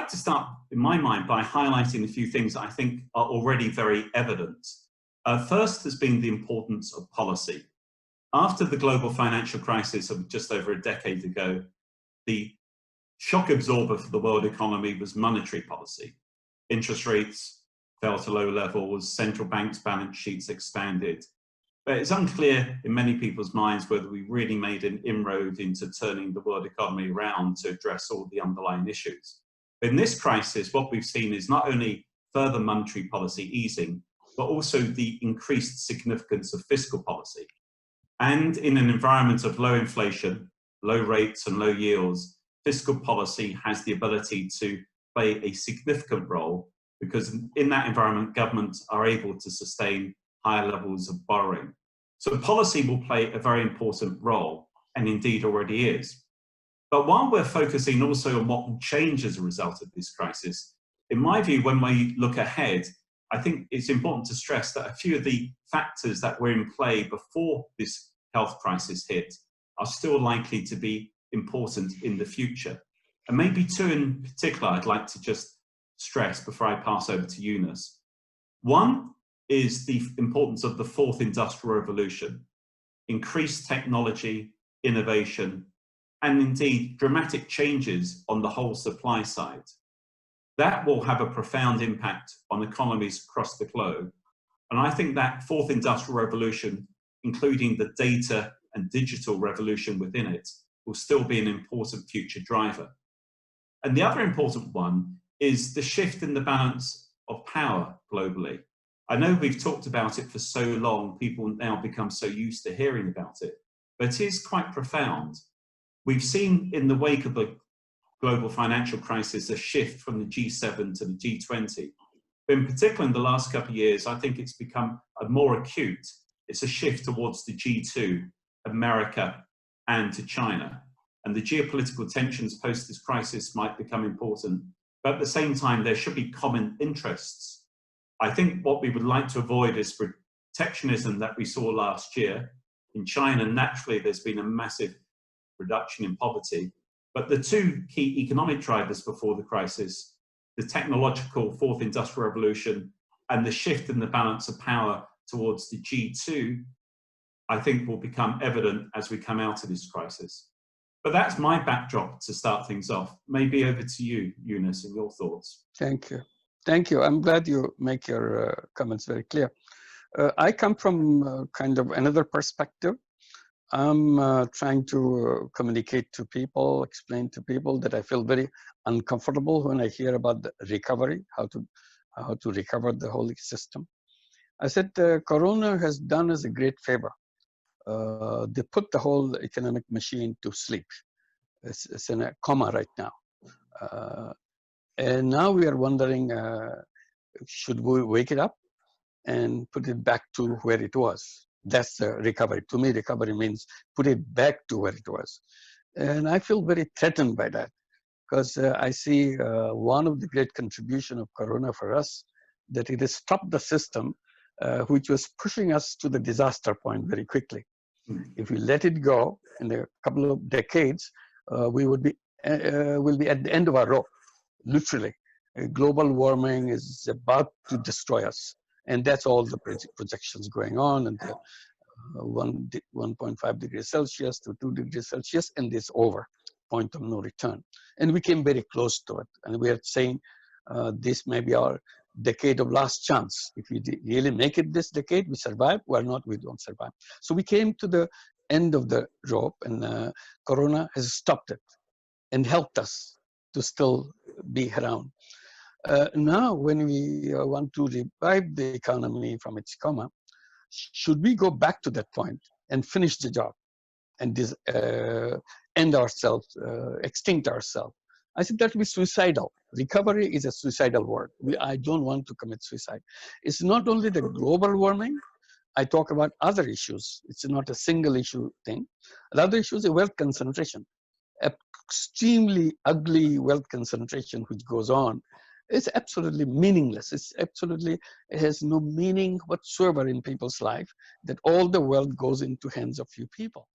like to start, in my mind, by highlighting a few things that I think are already very evident. First has been the importance of policy. After the global financial crisis of just over a decade ago, the shock absorber for the world economy was monetary policy. Interest rates fell to low levels, central banks' balance sheets expanded. But it's unclear in many people's minds whether we really made an inroad into turning the world economy around to address all the underlying issues. In this crisis, what we've seen is not only further monetary policy easing, but also the increased significance of fiscal policy. And in an environment of low inflation, low rates and low yields, fiscal policy has the ability to play a significant role, because in that environment, governments are able to sustain higher levels of borrowing. So policy will play a very important role, and indeed already is. But while we're focusing also on what will change as a result of this crisis, in my view, when we look ahead, I think it's important to stress that a few of the factors that were in play before this health crisis hit are still likely to be important in the future. And maybe two in particular I'd like to just stress before I pass over to Yunus. One is the importance of the fourth industrial revolution, increased technology, innovation, and indeed dramatic changes on the whole supply side. That will have a profound impact on economies across the globe. And I think that fourth industrial revolution, including the data and digital revolution within it, will still be an important future driver. And the other important one is the shift in the balance of power globally. I know we've talked about it for so long, people now become so used to hearing about it, but it is quite profound. We've seen in the wake of the global financial crisis a shift from the G7 to the G20. But in particular, in the last couple of years, I think it's become more acute. It's a shift towards the G2, America, and to China. And the geopolitical tensions post this crisis might become important. But at the same time, there should be common interests. I think what we would like to avoid is protectionism that we saw last year. In China, naturally, there's been a massive reduction in poverty. But the two key economic drivers before the crisis, the technological fourth industrial revolution and the shift in the balance of power towards the G2, I think will become evident as we come out of this crisis. But that's my backdrop to start things off. Maybe over to you, Yunus, and your thoughts. Thank you. Thank you. I'm glad you make your comments very clear. I come from kind of another perspective. I'm trying to communicate to people, explain to people that I feel very uncomfortable when I hear about the recovery, how to recover the whole system. I said Corona has done us a great favor. They put the whole economic machine to sleep. It's in a coma right now. And now we are wondering, should we wake it up and put it back to where it was? That's the recovery. To me, recovery means put it back to where it was. And I feel very threatened by that, because I see one of the great contribution of Corona for us, that it has stopped the system, which was pushing us to the disaster point very quickly. If we let it go in a couple of decades, we would be will be at the end of our rope, literally. Global warming is about to destroy us. And that's all the projections going on, and 1.5 degrees Celsius to 2 degrees Celsius, and it's over, point of no return. And we came very close to it. And we are saying this may be our decade of last chance. If we really make it this decade, we survive. Or not, we don't survive. So we came to the end of the rope, and Corona has stopped it and helped us to still be around. Now, when we want to revive the economy from its coma, should we go back to that point and finish the job and end ourselves, extinct ourselves? I think that would be suicidal. Recovery is a suicidal word. I don't want to commit suicide. It's not only the global warming. I talk about other issues. It's not a single issue thing. Another issue is wealth concentration. Extremely ugly wealth concentration which goes on. It's absolutely meaningless. It has no meaning whatsoever in people's life, that all the wealth goes into hands of few people.